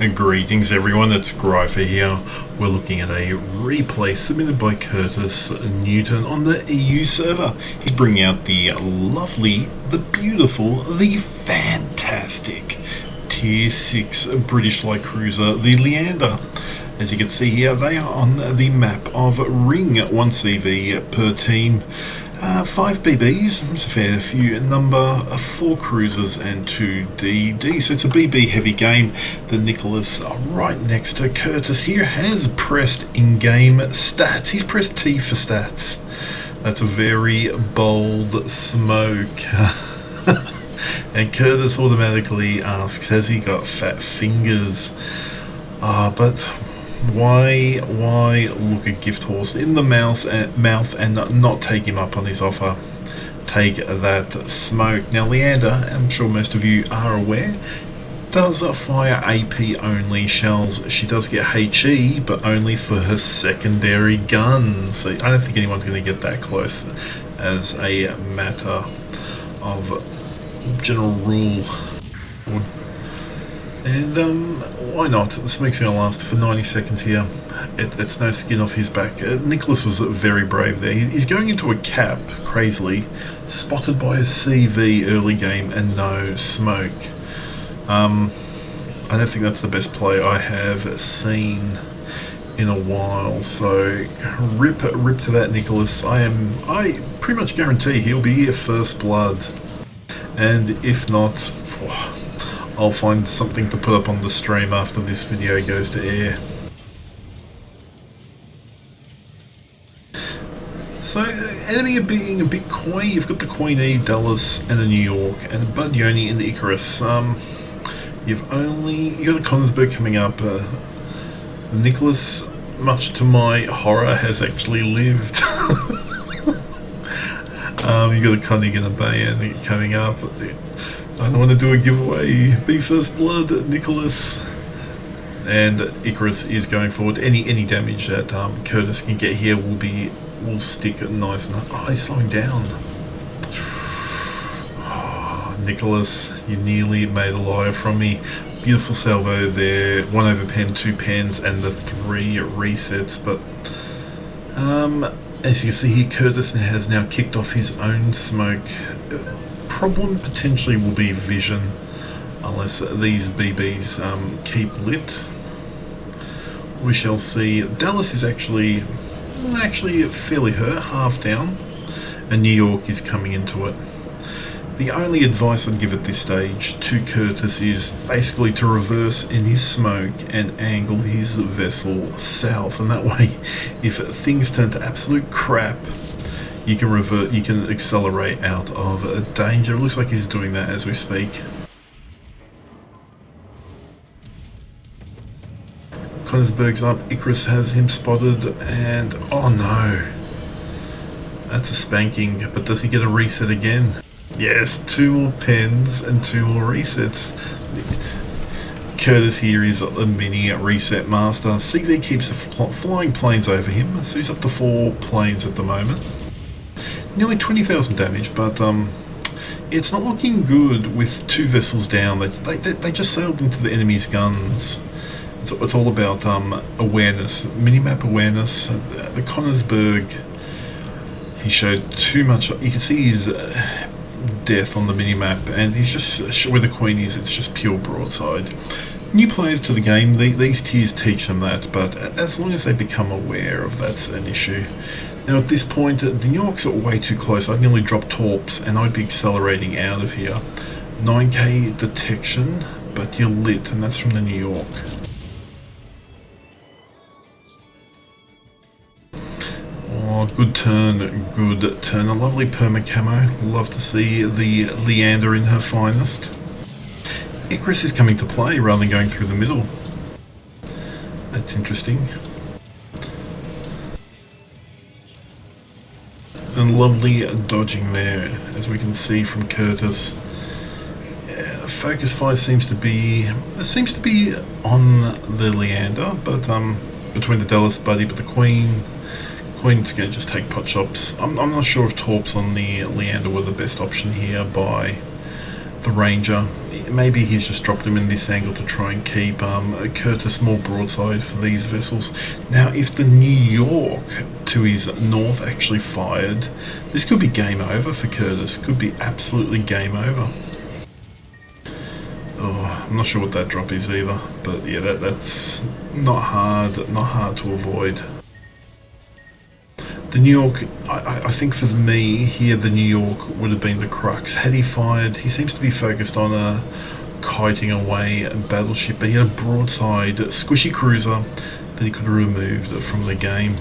And greetings everyone, it's Gryfer here. We're looking at a replay submitted by Curtis Newton on the EU server. He's bringing out the lovely, the beautiful, the fantastic Tier 6 British light cruiser, the Leander. As you can see here, they are on the map of Ring, 1 CV per team. 5 BBs, it's a fair few number, 4 cruisers and 2 DD, so it's a BB heavy game. The Nicholas right next to Curtis here has pressed in-game stats. He's pressed T for stats. That's a very bold smoke. And Curtis automatically asks, has he got fat fingers? But why look a gift horse in the mouth and not take him up on his offer? Take that smoke. Now Leander, I'm sure most of you are aware, does fire AP only shells. She does get HE, but only for her secondary guns. So I don't think anyone's going to get that close as a matter of general rule. And why not? The smoke's going to last for 90 seconds here. It's no skin off his back. Nicholas was very brave there. He's going into a cap, crazily, spotted by a CV early game and no smoke. I don't think that's the best play I have seen in a while. So rip to that Nicholas. I pretty much guarantee he'll be here first blood. And if not, I'll find something to put up on the stream after this video goes to air. So, enemy are being a bit coy. You've got the Queen E, Dallas, and a New York, and Bud Yoni in the Icarus. You got a Konigsberg coming up. Nicholas, much to my horror, has actually lived. You got a Konig and a Bayan coming up. I don't want to do a giveaway. Be first blood, Nicholas. And Icarus is going forward. Any damage that Curtis can get here will stick nice and he's slowing down. Oh, Nicholas, you nearly made a liar from me. Beautiful salvo there. 1 over pen, 2 pens, and the 3 resets. But as you can see here, Curtis has now kicked off his own smoke. Problem potentially will be vision, unless these BBs keep lit. We shall see. Dallas is actually fairly hurt, half down, and New York is coming into it. The only advice I'd give at this stage to Curtis is basically to reverse in his smoke and angle his vessel south, and that way, if things turn to absolute crap, you can accelerate out of danger. It looks like he's doing that as we speak. Konigsberg's up, Icarus has him spotted, and oh no. That's a spanking, but does he get a reset again? Yes, 2 more pens and 2 more resets. Curtis here is a mini reset master. CV keeps flying planes over him, so he's up to 4 planes at the moment. Nearly 20,000 damage, but it's not looking good with 2 vessels down. They just sailed into the enemy's guns. It's all about awareness, minimap awareness. The Konigsberg, he showed too much. You can see his death on the minimap, and he's just where the Queen is. It's just pure broadside. New players to the game, these tiers teach them that, but as long as they become aware of that's an issue. Now at this point, the New Yorks are way too close. I'd nearly drop torps and I'd be accelerating out of here. 9k detection, but you're lit, and that's from the New York. Oh, good turn. A lovely perma camo. Love to see the Leander in her finest. Icarus is coming to play rather than going through the middle. That's interesting. And lovely dodging there, as we can see from Curtis. Yeah, focus fire seems to be on the Leander, but between the Dallas buddy, but the Queen's going to just take pot shops. I'm not sure if torps on the Leander were the best option here by the Ranger. Maybe he's just dropped him in this angle to try and keep Curtis more broadside for these vessels. Now, if the New York to his north actually fired, this could be game over for Curtis. Could be absolutely game over. Oh, I'm not sure what that drop is either, but yeah, that's not hard to avoid. The New York, I think for me here, the New York would have been the crux. Had he fired, he seems to be focused on a kiting away a battleship, but he had a broadside squishy cruiser that he could have removed from the game.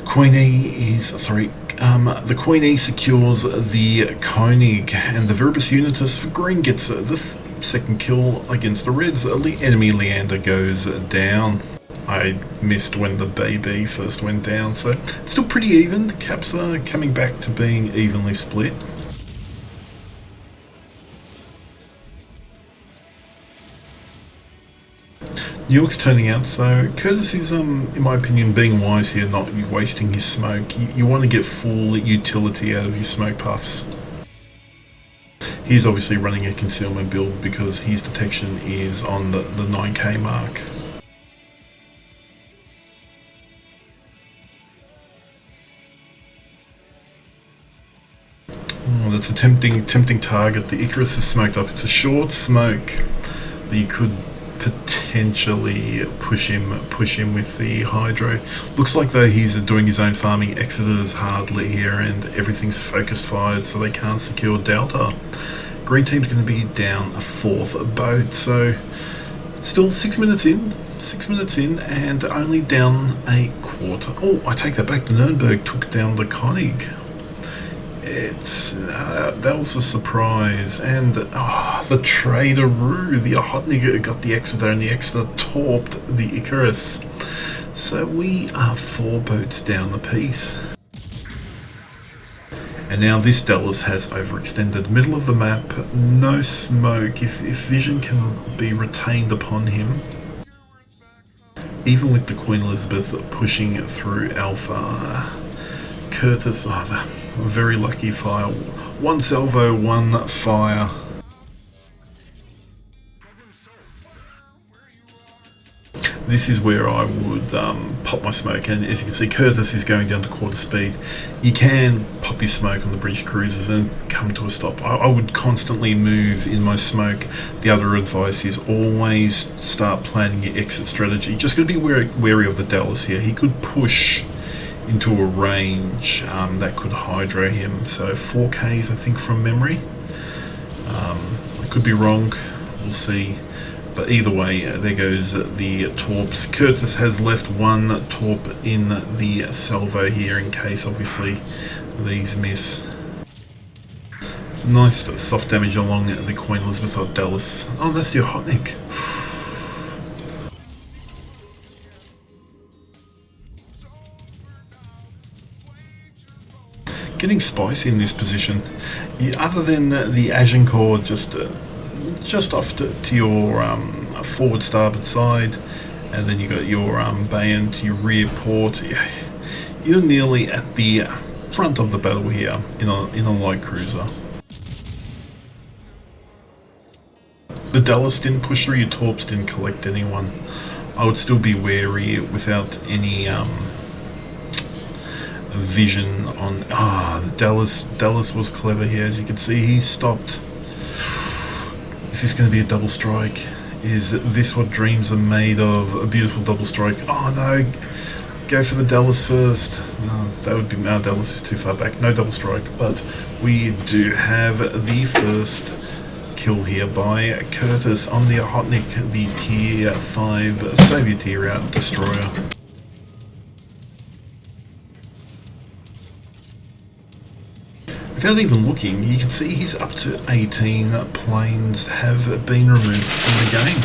Queen E is, the Queen E secures the Koenig, and the Viribus Unitas for green gets the second kill against the Reds. The enemy Leander goes down. I missed when the baby first went down, so it's still pretty even. The caps are coming back to being evenly split. New York's turning out, so Curtis is, in my opinion, being wise here, not wasting his smoke. You want to get full utility out of your smoke puffs. He's obviously running a concealment build because his detection is on the 9k mark. Oh, that's a tempting target. The Icarus is smoked up. It's a short smoke, but you could potentially push him with the hydro. Looks like though he's doing his own farming. Exeter's hard lit here and everything's focused fired, so they can't secure Delta. Green team's going to be down a fourth boat, so still 6 minutes in and only down a quarter. Oh, I take that back. The Nürnberg took down the Koenig. That was a surprise, and the Traderoo, the Ochotnik got the Exeter, and the Exeter torped the Icarus. So we are 4 boats down apiece. And now this Dallas has overextended. Middle of the map, no smoke. If vision can be retained upon him, even with the Queen Elizabeth pushing through Alpha, Curtis, very lucky fire. 1 salvo, 1 fire. This is where I would pop my smoke, and as you can see, Curtis is going down to quarter speed. You can pop your smoke on the British cruisers and come to a stop. I would constantly move in my smoke. The other advice is always start planning your exit strategy. Just got to be wary of the Dallas here. He could push into a range that could hydro him. So 4Ks, I think, from memory. I could be wrong. We'll see. But either way, there goes the torps. Curtis has left 1 torp in the salvo here in case, obviously, these miss. Nice soft damage along the Queen Elizabeth or Dallas. Oh, that's the Ochotnik. Getting spicy in this position. Other than the Agincourt just off to your forward starboard side, and then you got your Bayern to your rear port. You're nearly at the front of the battle here in a light cruiser. The Dallas didn't push through, your torps didn't collect anyone. I would still be wary without any vision on. The Dallas was clever here. As you can see, he stopped. Is this going to be a double strike? Is this what dreams are made of? A beautiful double strike. Oh no, go for the Dallas first. No, that would be, no, Dallas is too far back. No double strike, but we do have the first kill here by Curtis on the Ochotnik, the Tier 5 Soviet tier out destroyer. Without even looking, you can see he's up to 18 planes have been removed from the game.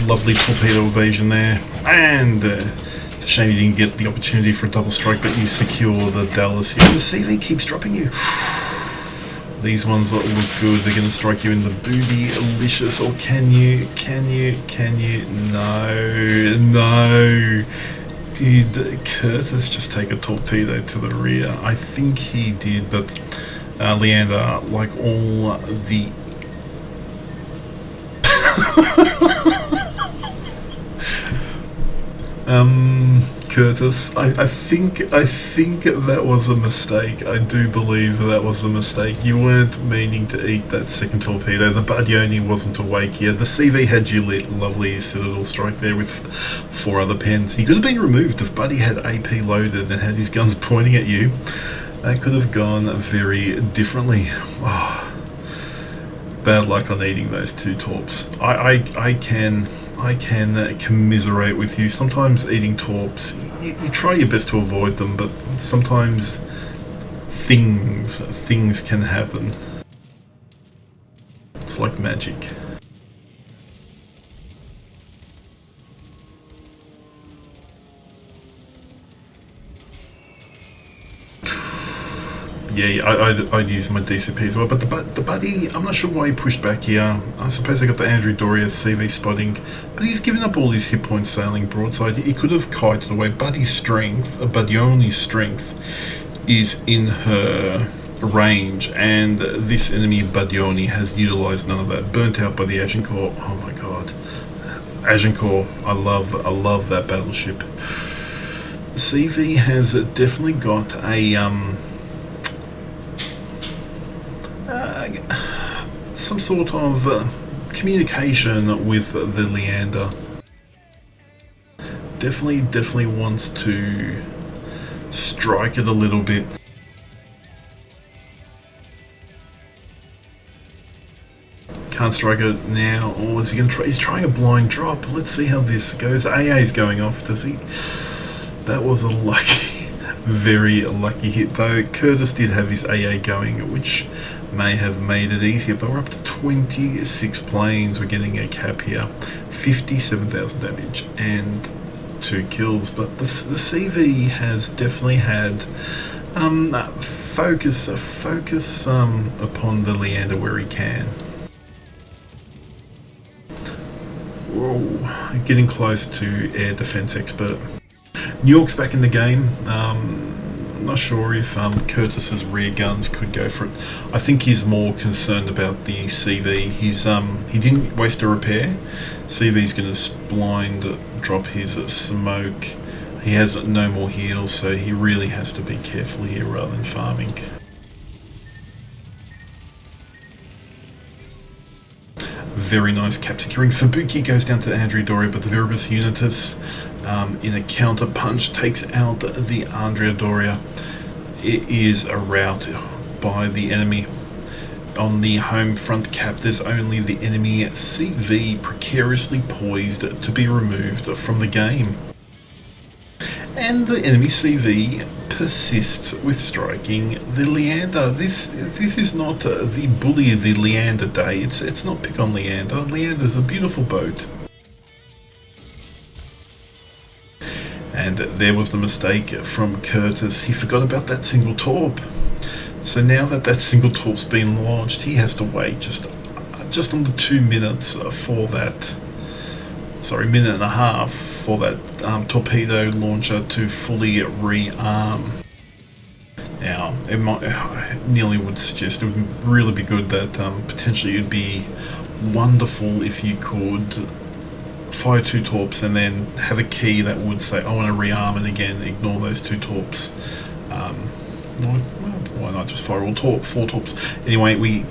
Lovely torpedo evasion there, and it's a shame you didn't get the opportunity for a double strike, but you secure the Dallas here. The CV keeps dropping you. These ones that look good, they're going to strike you in the booty, delicious. Or can you? No. Did Curtis just take a torpedo to the rear? I think he did, but Leander, like all the... Curtis, I think that was a mistake. I do believe that was a mistake. You weren't meaning to eat that second torpedo. The Badioni wasn't awake yet. The CV had you lit. Lovely Citadel strike there with 4 other pens. He could have been removed if Buddy had AP loaded and had his guns pointing at you. That could have gone very differently. Oh, bad luck on eating those 2 torps. I can commiserate with you. Sometimes eating torps, you try your best to avoid them, but sometimes things can happen. It's like magic. Yeah, I'd use my DCP as well, but the Buddy, I'm not sure why he pushed back here. I suppose I got the Andrew Doria CV spotting, but he's given up all his hit points sailing broadside. He could have kited away. Buddy's strength, Badioni's strength, is in her range, and this enemy Badioni has utilised none of that. Burnt out by the Agincourt. Oh my god, Agincourt! I love that battleship. CV has definitely got a some sort of communication with the Leander. Definitely wants to strike it a little bit. Can't strike it now, or is he going to try? He's trying a blind drop. Let's see how this goes. AA is going off, does he? That was a lucky, very lucky hit, though. Curtis did have his AA going, which may have made it easier, but we're up to 26 planes. We're getting a cap here, 57,000 damage and 2 kills. But the CV has definitely had focus upon the Leander where he can. Whoa, getting close to air defense expert. New York's back in the game. Not sure if Curtis's rear guns could go for it. I think he's more concerned about the CV. He didn't waste a repair. CV's going to blind drop his smoke. He has no more heals, so he really has to be careful here rather than farming. Very nice cap securing. Fubuki goes down to Andrew Doria, but the Viribus Unitas in a counter punch takes out the Andrea Doria. It is a rout by the enemy. On the home front cap, there's only the enemy CV precariously poised to be removed from the game. And the enemy CV persists with striking the Leander. This is not the bully the Leander day. It's not pick on Leander. Leander's a beautiful boat. And there was the mistake from Curtis. He forgot about that single torp. So now that single torp's been launched, he has to wait just under 2 minutes for that. Sorry, minute and a half for that torpedo launcher to fully rearm. Now, nearly would suggest it would really be good that potentially it would be wonderful if you could fire 2 torps and then have a key that would say, I want to rearm, and again, ignore those 2 torps. Why not just fire all 4 torps? Anyway,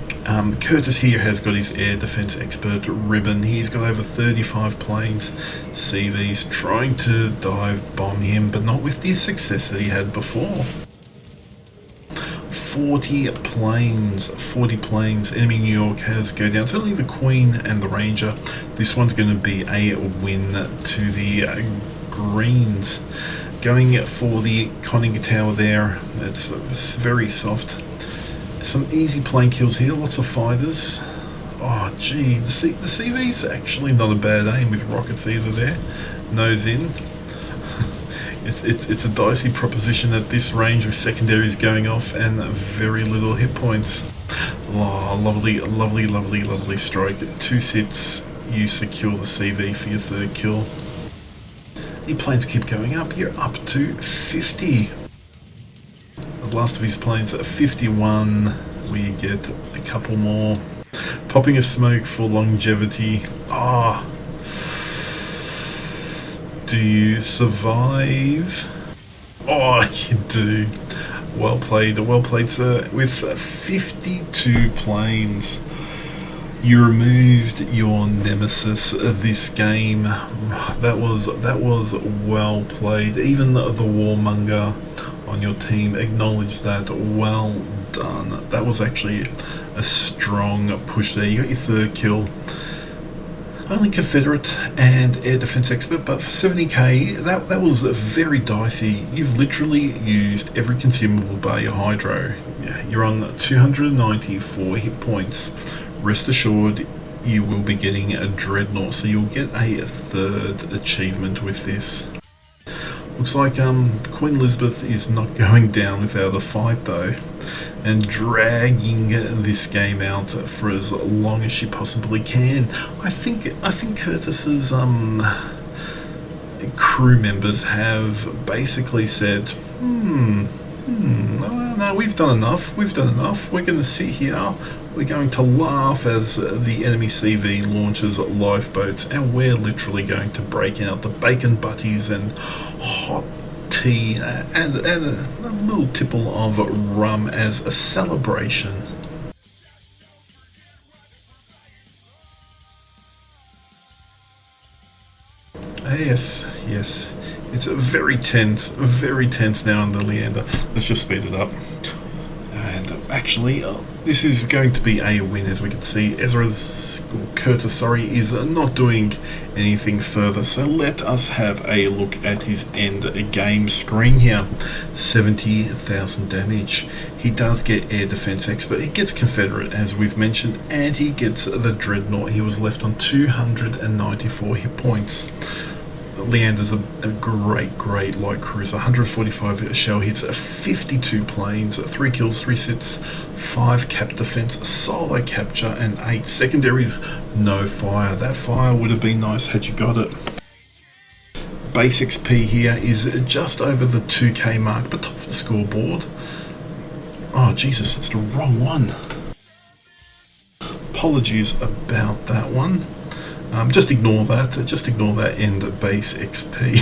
Curtis here has got his air defense expert ribbon. He's got over 35 planes. CV's trying to dive bomb him, but not with the success that he had before. 40 planes. Enemy New York has go down. It's only the Queen and the Ranger. This one's going to be a win to the Greens. Going for the conning tower there. It's very soft. Some easy plane kills here. Lots of fighters. Oh, gee. The CV's actually not a bad aim with rockets either there. Nose in. It's a dicey proposition at this range with secondaries going off and very little hit points. Oh, lovely, lovely, lovely, lovely strike. 2 sits, you secure the CV for your 3rd kill. Your planes keep going up. You're up to 50. The last of his planes at 51. We get a couple more. Popping a smoke for longevity. Ah. Do you survive? Oh, you do. Well played, sir. With 52 planes, you removed your nemesis of this game. That was well played. Even the warmonger on your team acknowledged that. Well done. That was actually a strong push there. You got your 3rd kill. Only Confederate and air defense expert, but for 70k, that was very dicey. You've literally used every consumable bar your hydro. You're on 294 hit points. Rest assured, you will be getting a dreadnought, so you'll get a 3rd achievement with this. Looks like Queen Elizabeth is not going down without a fight though, and dragging this game out for as long as she possibly can. I think Curtis's crew members have basically said, no, we've done enough. We're going to sit here. We're going to laugh as the enemy CV launches lifeboats, and we're literally going to break out the bacon butties and hot tea and a little tipple of rum as a celebration. Yes. It's very tense now in the Leander. Let's just speed it up. And actually, this is going to be a win, as we can see. Curtis is not doing anything further. So let us have a look at his end game screen here. 70,000 damage. He does get air defense expert. He gets Confederate, as we've mentioned, and he gets the dreadnought. He was left on 294 hit points. Leander's a great light cruiser. 145 shell hits, 52 planes, 3 kills, 3 sits, 5 cap defense, solo capture, and 8 secondaries. No fire. That fire would have been nice had you got it. Base XP here is just over the 2k mark, but top of the scoreboard. Oh Jesus, that's the wrong one. Apologies about that one. Just ignore that end base XP.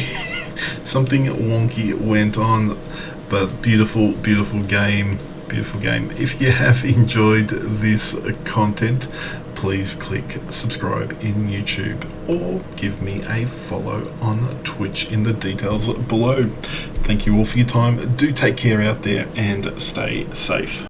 Something wonky went on, but beautiful game. If you have enjoyed this content, please click subscribe in YouTube or give me a follow on Twitch in the details below. Thank you all for your time. Do take care out there and stay safe.